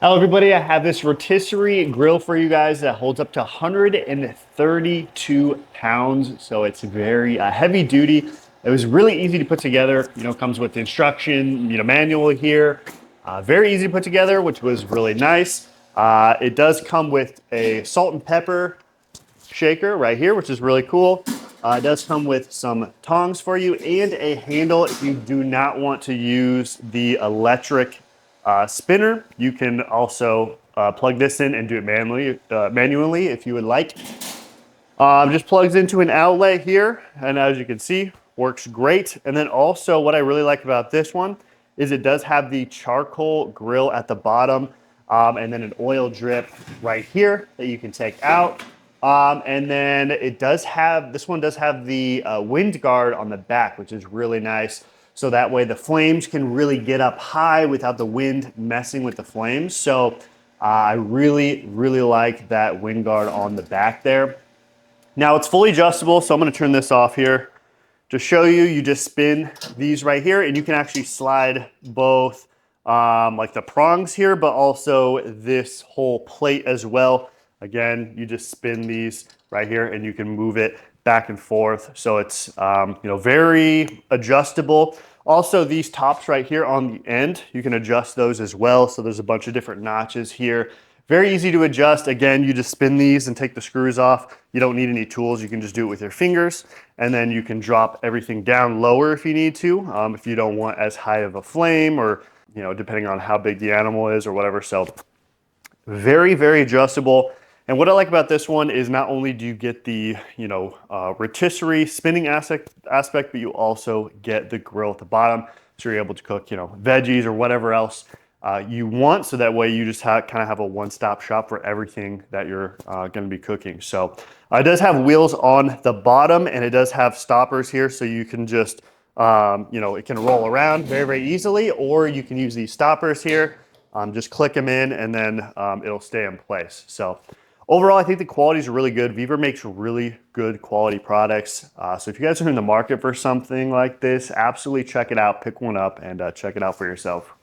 Hello everybody, I have this rotisserie grill for you guys that holds up to 132 pounds. So it's very heavy duty. It was really easy to put together. Comes with the instruction, manual here. Very easy to put together, which was really nice. It does come with a salt and pepper shaker right here, which is really cool. It does come with some tongs for you and a handle if you do not want to use the electric spinner. You can also plug this in and do it manually if you would like. Just plugs into an outlet here, and as you can see, works great. And then also what I really like about this one is it does have the charcoal grill at the bottom, and then an oil drip right here that you can take out. And then this one does have the wind guard on the back, which is really nice. So that way the flames can really get up high without the wind messing with the flames. So I really, really like that wind guard on the back there. Now it's fully adjustable, so I'm gonna turn this off here. To show you, you just spin these right here and you can actually slide both like the prongs here, but also this whole plate as well. Again, you just spin these right here and you can move it back and forth. So it's very adjustable. Also, these tops right here on the end, you can adjust those as well. So there's a bunch of different notches here. Very easy to adjust. Again, you just spin these and take the screws off. You don't need any tools. You can just do it with your fingers. And then you can drop everything down lower if you need to, if you don't want as high of a flame or, depending on how big the animal is or whatever. So very, very adjustable. And what I like about this one is not only do you get the, rotisserie spinning aspect, but you also get the grill at the bottom. So you're able to cook, veggies or whatever else you want. So that way you just kind of have a one-stop shop for everything that you're going to be cooking. So it does have wheels on the bottom and it does have stoppers here. So you can just, it can roll around very, very easily, or you can use these stoppers here. Just click them in and then it'll stay in place. So overall, I think the quality is really good. VEVOR makes really good quality products. So if you guys are in the market for something like this, absolutely check it out, pick one up and check it out for yourself.